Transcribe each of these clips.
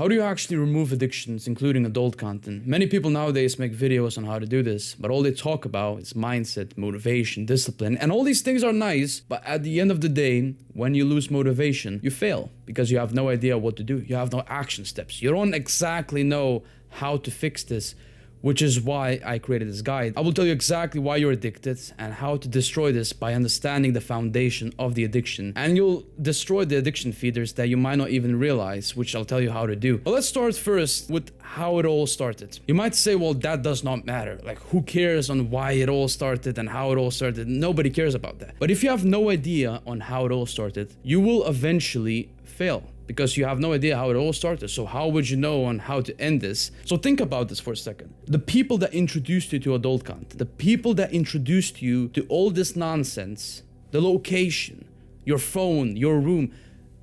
How do you actually remove addictions, including adult content? Many people nowadays make videos on how to do this, but all they talk about is mindset, motivation, discipline, and all these things are nice, but at the end of the day, when you lose motivation, you fail because you have no idea what to do. You have no action steps. You don't exactly know how to fix this, which is why I created this guide. I will tell you exactly why you're addicted and how to destroy this by understanding the foundation of the addiction. And you'll destroy the addiction feeders that you might not even realize, which I'll tell you how to do. But let's start first with how it all started. You might say, well, that does not matter. Like, who cares on why it all started and how it all started? Nobody cares about that. But if you have no idea on how it all started, you will eventually fail, because you have no idea how it all started. So how would you know on how to end this? So think about this for a second. The people that introduced you to adult content, the people that introduced you to all this nonsense, the location, your phone, your room,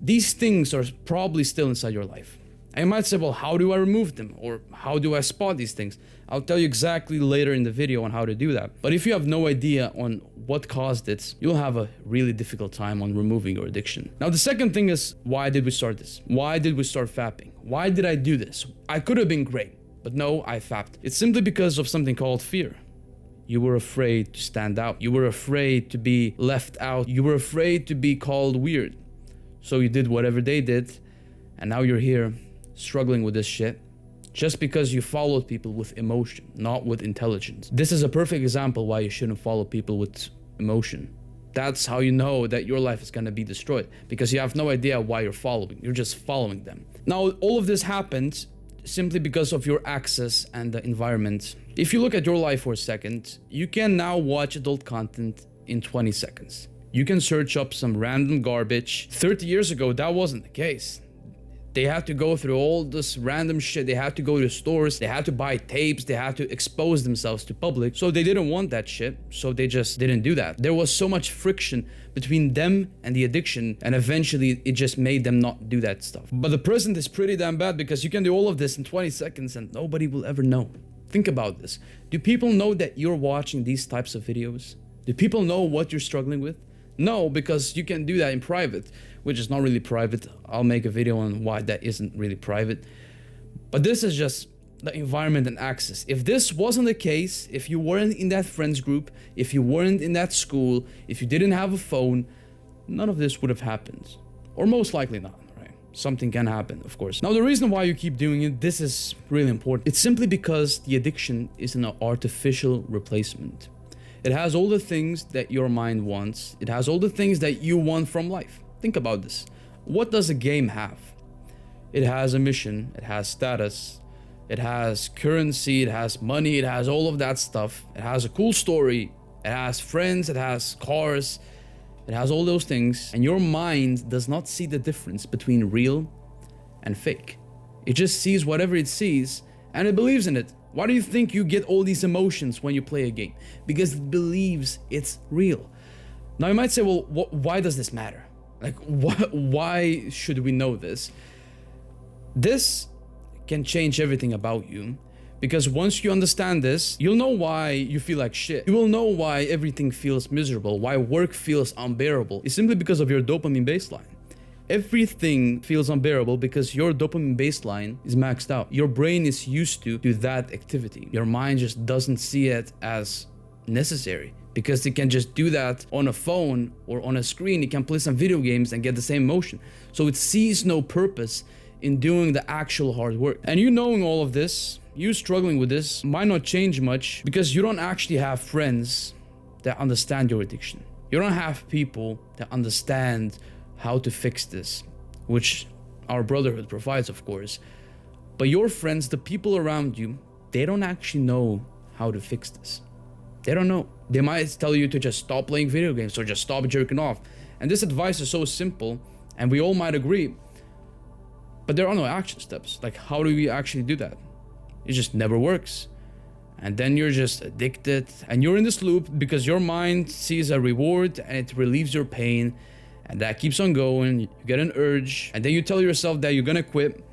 these things are probably still inside your life. And you might say, well, how do I remove them? Or how do I spot these things? I'll tell you exactly later in the video on how to do that. But if you have no idea on what caused it, you'll have a really difficult time on removing your addiction. Now, the second thing is, why did we start this? Why did we start fapping? Why did I do this? I could have been great, but no, I fapped. It's simply because of something called fear. You were afraid to stand out. You were afraid to be left out. You were afraid to be called weird. So you did whatever they did, and now you're here struggling with this shit just because you followed people with emotion, not with intelligence. This is a perfect example why you shouldn't follow people with emotion. That's how you know that your life is gonna be destroyed, because you have no idea why you're following. You're just following them. Now, all of this happened simply because of your access and the environment. If you look at your life for a second, you can now watch adult content in 20 seconds. You can search up some random garbage. 30 years ago, that wasn't the case. They had to go through all this random shit. They had to go to stores. They had to buy tapes. They had to expose themselves to public. So they didn't want that shit. So they just didn't do that. There was so much friction between them and the addiction. And eventually it just made them not do that stuff. But the present is pretty damn bad, because you can do all of this in 20 seconds and nobody will ever know. Think about this. Do people know that you're watching these types of videos? Do people know what you're struggling with? No, because you can do that in private, which is not really private. I'll make a video on why that isn't really private. But this is just the environment and access. If this wasn't the case, if you weren't in that friends group, if you weren't in that school, if you didn't have a phone, none of this would have happened. Or most likely not, right? Something can happen, of course. Now, the reason why you keep doing it, this is really important. It's simply because the addiction is an artificial replacement. It has all the things that your mind wants. It has all the things that you want from life. Think about this. What does a game have? It has a mission, it has status, it has currency, it has money, it has all of that stuff. It has a cool story, it has friends, it has cars, it has all those things. And your mind does not see the difference between real and fake. It just sees whatever it sees and it believes in it. Why do you think you get all these emotions when you play a game? Because it believes it's real. Now you might say, well, why does this matter? Like, why should we know this? This can change everything about you, because once you understand this, you'll know why you feel like shit. You will know why everything feels miserable, why work feels unbearable. It's simply because of your dopamine baseline. Everything feels unbearable because your dopamine baseline is maxed out. Your brain is used to that activity. Your mind just doesn't see it as necessary, because it can just do that on a phone or on a screen. It can play some video games and get the same emotion. So it sees no purpose in doing the actual hard work. And you knowing all of this, you struggling with this, might not change much, because you don't actually have friends that understand your addiction. You don't have people that understand how to fix this, which our brotherhood provides, of course. But your friends, the people around you, they don't actually know how to fix this. They don't know. They might tell you to just stop playing video games or just stop jerking off. And this advice is so simple, and we all might agree, but there are no action steps. Like, how do we actually do that? It just never works. And then you're just addicted, and you're in this loop because your mind sees a reward and it relieves your pain. And that keeps on going. You get an urge, and then you tell yourself that you're gonna quit.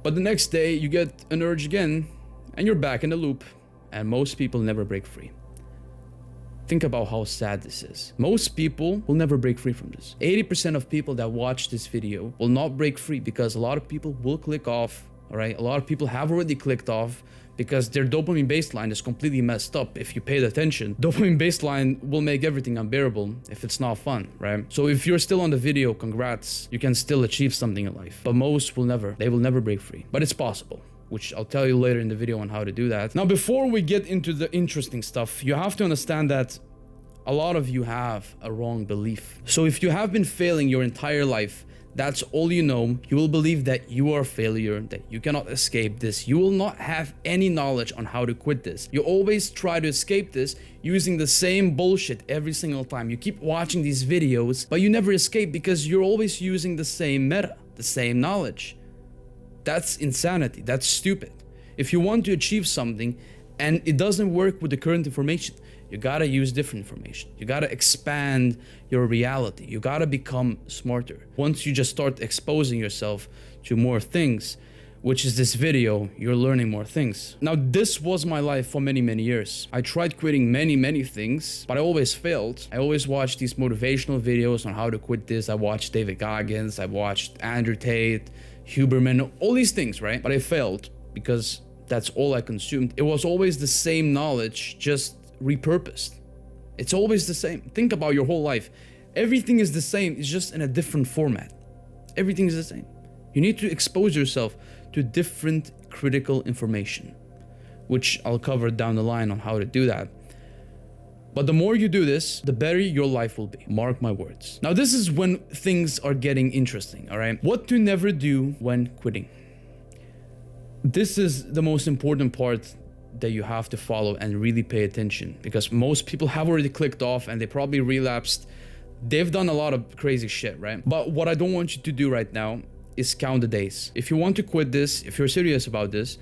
But the next day you get an urge again, and you're back in the loop. And most people never break free. Think about how sad this is. Most people will never break free from this. 80% of people that watch this video will not break free because a lot of people will click off, all right? A lot of people have already clicked off because their dopamine baseline is completely messed up. If you paid attention, dopamine baseline will make everything unbearable if it's not fun, right? So if you're still on the video, congrats, you can still achieve something in life. But most will never, they will never break free. But it's possible, which I'll tell you later in the video on how to do that. Now, before we get into the interesting stuff, you have to understand that a lot of you have a wrong belief. So if you have been failing your entire life, that's all you know, you will believe that you are a failure, that you cannot escape this. You will not have any knowledge on how to quit this. You always try to escape this using the same bullshit every single time. You keep watching these videos, but you never escape because you're always using the same meta, the same knowledge. That's insanity. That's stupid. If you want to achieve something and it doesn't work with the current information, you gotta use different information. You gotta expand your reality. You gotta become smarter. Once you just start exposing yourself to more things, which is this video, you're learning more things. Now, this was my life for many, many years. I tried quitting many things, but I always failed. I always watched these motivational videos on how to quit this. I watched David Goggins, I watched Andrew Tate, Huberman, all these things, right? But I failed because that's all I consumed. It was always the same knowledge, just repurposed. It's always the same. Think about your whole life. Everything is the same. It's just in a different format. Everything is the same. You need to expose yourself to different critical information, which I'll cover down the line on how to do that. But the more you do this, the better your life will be. Mark my words. Now, this is when things are getting interesting, all right? What to never do when quitting. This is the most important part that you have to follow and really pay attention, because most people have already clicked off and they probably relapsed. They've done a lot of crazy shit, right? But what I don't want you to do right now is count the days. If you want to quit this, if you're serious about this,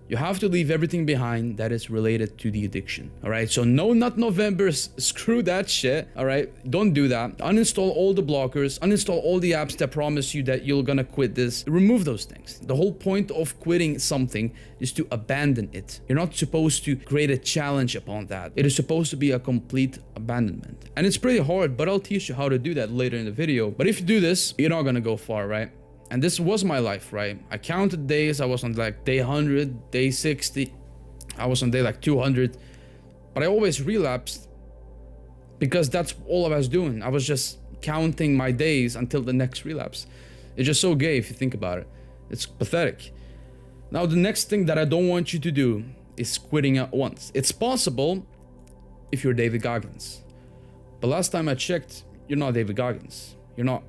you have to leave everything behind that is related to the addiction, all right? So no, not November, screw that shit, all right? Don't do that. Uninstall all the blockers, uninstall all the apps that promise you that you're gonna quit this. Remove those things. The whole point of quitting something is to abandon it. You're not supposed to create a challenge upon that. It is supposed to be a complete abandonment. And it's pretty hard, but I'll teach you how to do that later in the video. But if you do this, you're not gonna go far, right? And this was my life, right? I counted days. I was on like day 100, day 60. I was on day like 200. But I always relapsed because that's all I was doing. I was just counting my days until the next relapse. It's just so gay if you think about it. It's pathetic. Now, the next thing that I don't want you to do is quitting at once. It's possible if you're David Goggins. But last time I checked, you're not David Goggins. You're not,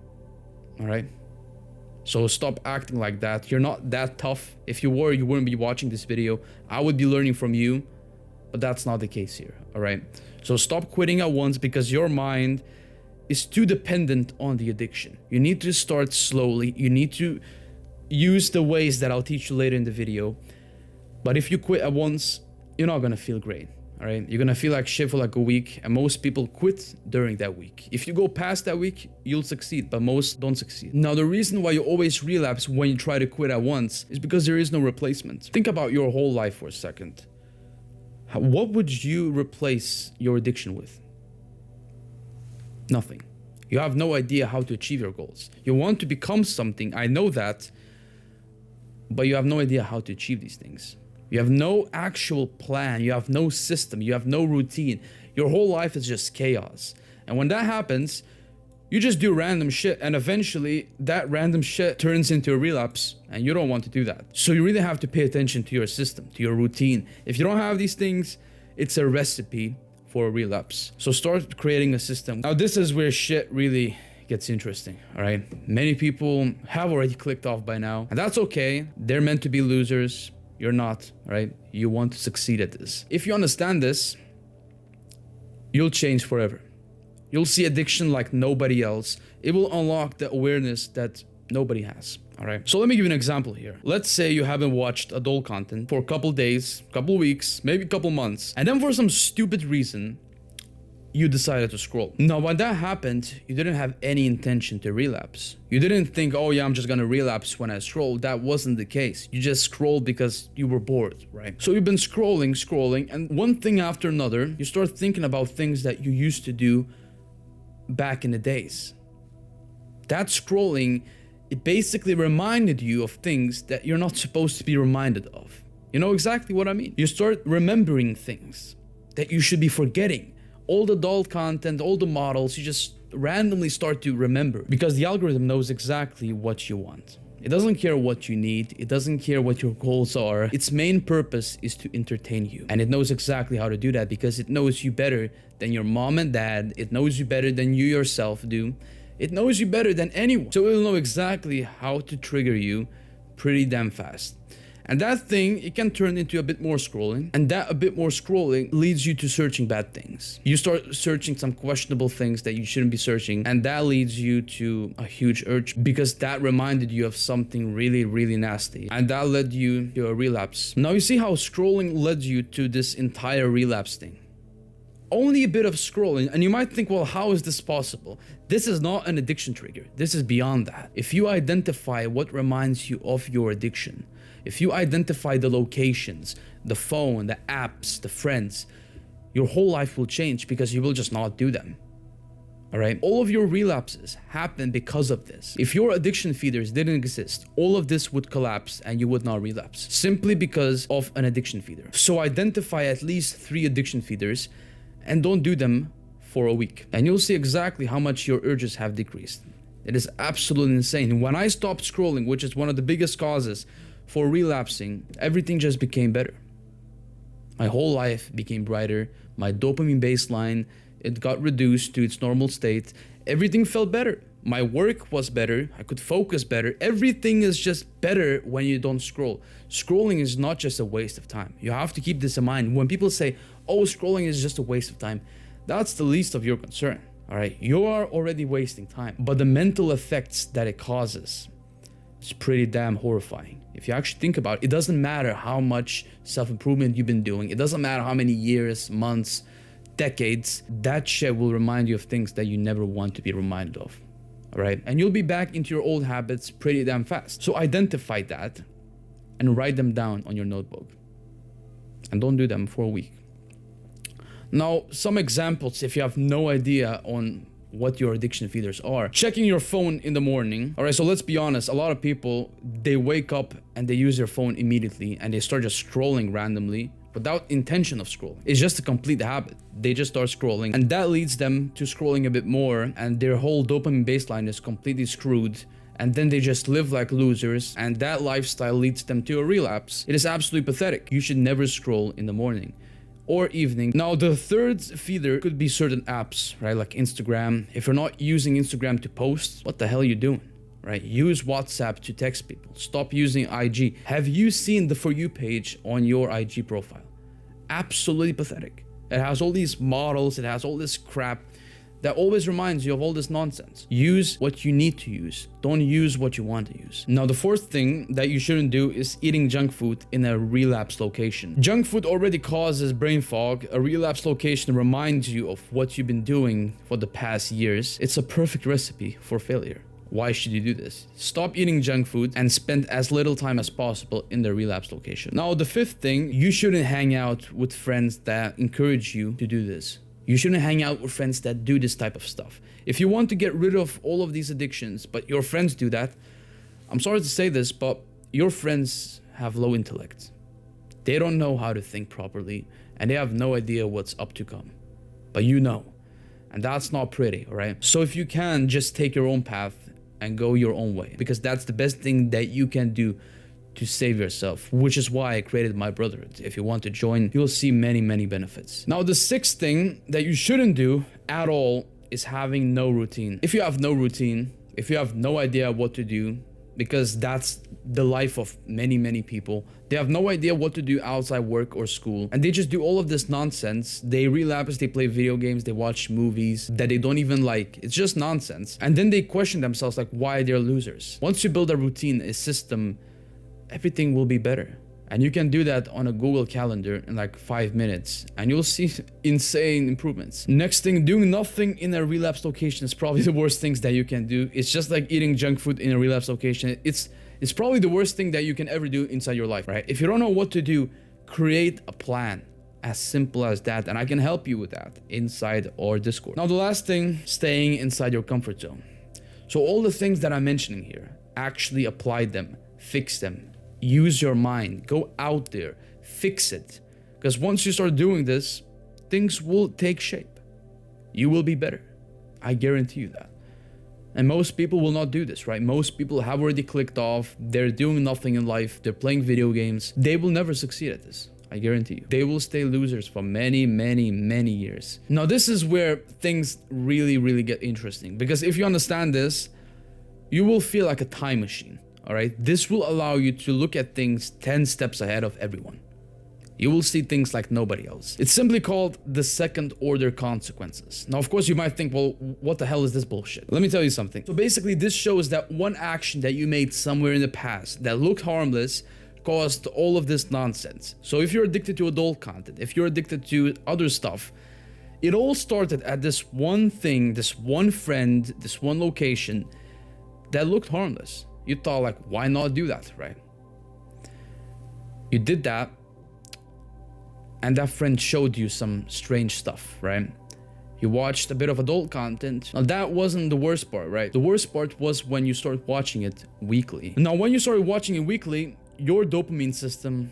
all right? So stop acting like that. You're not that tough. If you were, you wouldn't be watching this video. I would be learning from you, but that's not the case here, all right? So stop quitting at once because your mind is too dependent on the addiction. You need to start slowly. You need to use the ways that I'll teach you later in the video. But if you quit at once, you're not gonna feel great, all right? You're gonna feel like shit for like a week, and most people quit during that week. If you go past that week, you'll succeed, but most don't succeed. Now, the reason why you always relapse when you try to quit at once is because there is no replacement. Think about your whole life for a second. What would you replace your addiction with? Nothing. You have no idea how to achieve your goals. You want to become something, I know that, but you have no idea how to achieve these things. You have no actual plan. You have no system. You have no routine. Your whole life is just chaos. And when that happens, you just do random shit, and eventually that random shit turns into a relapse, and you don't want to do that. So you really have to pay attention to your system, to your routine. If you don't have these things, it's a recipe for a relapse. So start creating a system. Now, this is where shit really gets interesting, all right? Many people have already clicked off by now, and that's okay. They're meant to be losers. You're not, right? You want to succeed at this. If you understand this, you'll change forever. You'll see addiction like nobody else. It will unlock the awareness that nobody has, all right? So let me give you an example here. Let's say you haven't watched adult content for a couple days, couple weeks, maybe a couple months, and then for some stupid reason, you decided to scroll. Now, when that happened, you didn't have any intention to relapse. You didn't think, oh yeah, I'm just gonna relapse when I scroll. That wasn't the case. You just scrolled because you were bored, right? So you've been scrolling, and one thing after another, you start thinking about things that you used to do back in the days. That scrolling, it basically reminded you of things that you're not supposed to be reminded of. You know exactly what I mean? You start remembering things that you should be forgetting. All the adult content, all the models, you just randomly start to remember because the algorithm knows exactly what you want. It doesn't care what you need. It doesn't care what your goals are. Its main purpose is to entertain you. And it knows exactly how to do that because it knows you better than your mom and dad. It knows you better than you yourself do. It knows you better than anyone. So it'll know exactly how to trigger you pretty damn fast. And that thing, it can turn into a bit more scrolling. And that a bit more scrolling leads you to searching bad things. You start searching some questionable things that you shouldn't be searching. And that leads you to a huge urge because that reminded you of something really, really nasty. And that led you to a relapse. Now you see how scrolling led you to this entire relapse thing. Only a bit of scrolling, and you might think, well, how is this possible? This is not an addiction trigger. This is beyond that. If you identify what reminds you of your addiction, if you identify the locations, the phone, the apps, the friends, your whole life will change because you will just not do them. All right? All of your relapses happen because of this. If your addiction feeders didn't exist, all of this would collapse and you would not relapse simply because of an addiction feeder. So identify at least 3 addiction feeders and don't do them for a week. And you'll see exactly how much your urges have decreased. It is absolutely insane. When I stopped scrolling, which is one of the biggest causes for relapsing, everything just became better. My whole life became brighter. My dopamine baseline, it got reduced to its normal state. Everything felt better. My work was better. I could focus better. Everything is just better when you don't scroll. Scrolling is not just a waste of time. You have to keep this in mind. When people say, oh, scrolling is just a waste of time, that's the least of your concern. All right, you are already wasting time. But the mental effects that it causes is pretty damn horrifying. If you actually think about it, it doesn't matter how much self-improvement you've been doing. It doesn't matter how many years, months, decades. That shit will remind you of things that you never want to be reminded of. All right, and you'll be back into your old habits pretty damn fast. So identify that and write them down on your notebook. And don't do them for a week. Now, some examples if you have no idea on what your addiction feeders are. Checking your phone in the morning. All right, so let's be honest. A lot of people, they wake up and they use their phone immediately and they start just scrolling randomly without intention of scrolling. It's just a complete habit. They just start scrolling and that leads them to scrolling a bit more and their whole dopamine baseline is completely screwed. And then they just live like losers and that lifestyle leads them to a relapse. It is absolutely pathetic. You should never scroll in the morning or evening. Now, the third feeder could be certain apps, right? Like Instagram. If you're not using Instagram to post, what the hell are you doing, right? Use WhatsApp to text people. Stop using IG. Have you seen the For You page on your IG profile? Absolutely pathetic. It has all these models. It has all this crap that always reminds you of all this nonsense. Use what you need to use. Don't use what you want to use. Now, the fourth thing that you shouldn't do is eating junk food in a relapse location. Junk food already causes brain fog. A relapse location reminds you of what you've been doing for the past years. It's a perfect recipe for failure. Why should you do this? Stop eating junk food and spend as little time as possible in the relapse location. Now, the fifth thing, you shouldn't hang out with friends that encourage you to do this. You shouldn't hang out with friends that do this type of stuff. If you want to get rid of all of these addictions, but your friends do that, I'm sorry to say this, but your friends have low intellect. They don't know how to think properly, and they have no idea what's up to come. But you know, and that's not pretty, all right? So if you can, just take your own path and go your own way, because that's the best thing that you can do to save yourself, which is why I created my brotherhood. If you want to join, you'll see many, many benefits. Now, the sixth thing that you shouldn't do at all is having no routine. If you have no routine, if you have no idea what to do, because that's the life of many, many people. They have no idea what to do outside work or school. And they just do all of this nonsense. They relapse, they play video games, they watch movies that they don't even like. It's just nonsense. And then they question themselves like why they're losers. Once you build a routine, a system, everything will be better. And you can do that on a Google Calendar in like 5 minutes and you'll see insane improvements. Next thing, doing nothing in a relapse location is probably the worst things that you can do. It's just like eating junk food in a relapse location. It's probably the worst thing that you can ever do inside your life, right? If you don't know what to do, create a plan. As simple as that, and I can help you with that inside our Discord. Now the last thing, staying inside your comfort zone. So all the things that I'm mentioning here, actually apply them, fix them, use your mind, go out there, fix it. Because once you start doing this, things will take shape. You will be better. I guarantee you that. And most people will not do this, right? Most people have already clicked off, they're doing nothing in life, they're playing video games. They will never succeed at this. I guarantee you. They will stay losers for many, many, many years. Now, this is where things really, really get interesting. Because if you understand this, you will feel like a time machine, all right? This will allow you to look at things 10 steps ahead of everyone. You will see things like nobody else. It's simply called the second order consequences. Now, of course, you might think, well, what the hell is this bullshit? Let me tell you something. So basically, this shows that one action that you made somewhere in the past that looked harmless caused all of this nonsense. So if you're addicted to adult content, if you're addicted to other stuff, it all started at this one thing, this one friend, this one location that looked harmless. You thought like, why not do that, right? You did that, and that friend showed you some strange stuff, right? You watched a bit of adult content. Now that wasn't the worst part, right? The worst part was when you started watching it weekly. Now when you started watching it weekly, your dopamine system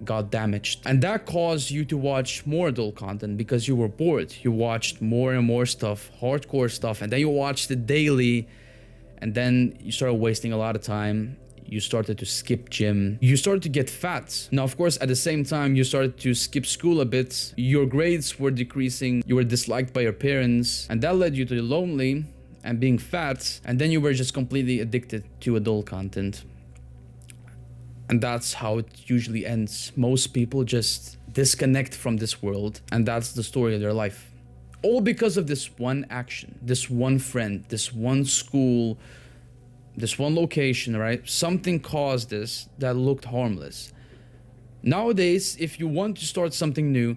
got damaged, and that caused you to watch more adult content because you were bored. You watched more and more stuff, hardcore stuff, and then you watched it daily, and then you started wasting a lot of time. You started to skip gym. You started to get fat. Now, of course, at the same time, you started to skip school a bit. Your grades were decreasing. You were disliked by your parents, and that led you to lonely and being fat, and then you were just completely addicted to adult content. And that's how it usually ends. Most people just disconnect from this world, and that's the story of their life. All because of this one action, this one friend, this one school, this one location, right? Something caused this that looked harmless. Nowadays, if you want to start something new,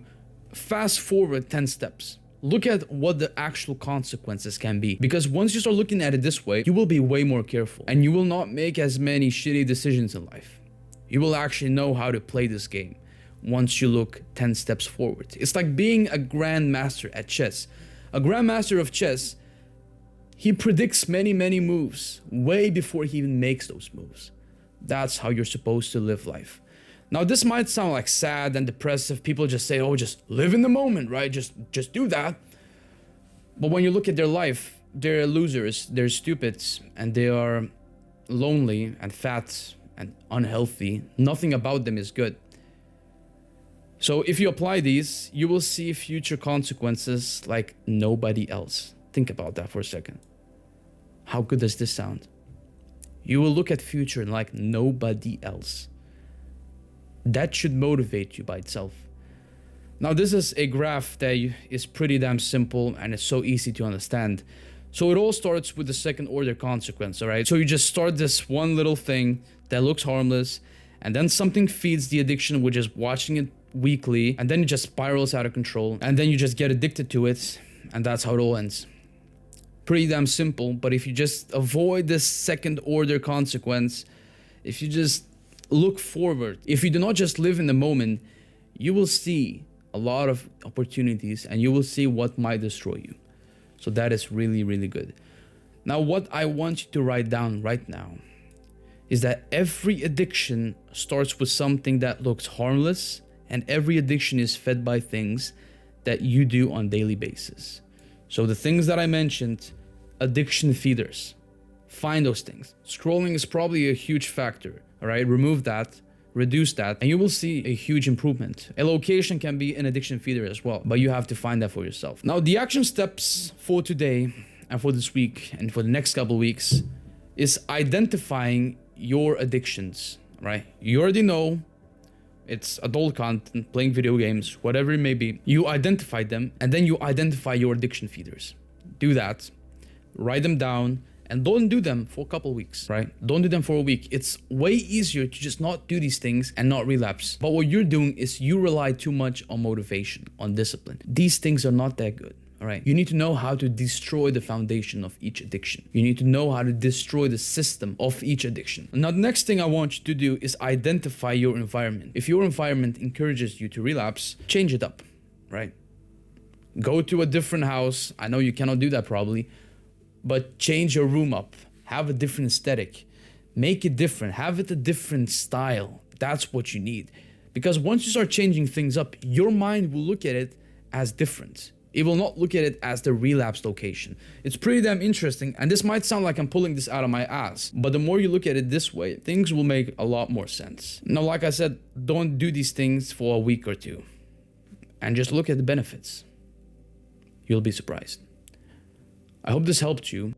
fast forward 10 steps. Look at what the actual consequences can be. Because once you start looking at it this way, you will be way more careful, and you will not make as many shitty decisions in life. You will actually know how to play this game once you look 10 steps forward. It's like being a grandmaster at chess. A grandmaster of chess, he predicts many, many moves way before he even makes those moves. That's how you're supposed to live life. Now, this might sound like sad and depressive. People just say, oh, just live in the moment, right? Just do that. But when you look at their life, they're losers, they're stupids, and they are lonely and fat and unhealthy. Nothing about them is good. So if you apply these, you will see future consequences like nobody else. Think about that for a second. How good does this sound? You will look at future like nobody else. That should motivate you by itself. Now, this is a graph that is pretty damn simple and it's so easy to understand. So it all starts with the second order consequence, all right? So you just start this one little thing that looks harmless, and then something feeds the addiction, which is watching it weekly, and then it just spirals out of control, and then you just get addicted to it, and that's how it all ends. Pretty damn simple, but if you just avoid this second order consequence, if you just look forward, if you do not just live in the moment, you will see a lot of opportunities and you will see what might destroy you. So that is really, really good. Now, what I want you to write down right now is that every addiction starts with something that looks harmless, and every addiction is fed by things that you do on a daily basis. So the things that I mentioned, addiction feeders, find those things. Scrolling is probably a huge factor, all right? Remove that, reduce that, and you will see a huge improvement. A location can be an addiction feeder as well, but you have to find that for yourself. Now, the action steps for today and for this week and for the next couple of weeks is identifying your addictions, right? You already know it's adult content, playing video games, whatever it may be. You identify them, and then you identify your addiction feeders. Do that, write them down, And don't do them for a couple weeks, right? Don't do them for a week. It's way easier to just not do these things and not relapse. But what you're doing is you rely too much on motivation, on discipline. These things are not that good. All right. You need to know how to destroy the foundation of each addiction. You need to know how to destroy the system of each addiction. Now, the next thing I want you to do is identify your environment. If your environment encourages you to relapse, change it up, right? Go to a different house. I know you cannot do that probably, but change your room up. Have a different aesthetic. Make it different. Have it a different style. That's what you need. Because once you start changing things up, your mind will look at it as different. It will not look at it as the relapse location. It's pretty damn interesting, and this might sound like I'm pulling this out of my ass, but the more you look at it this way, things will make a lot more sense. Now, like I said, don't do these things for a week or two, and just look at the benefits. You'll be surprised. I hope this helped you.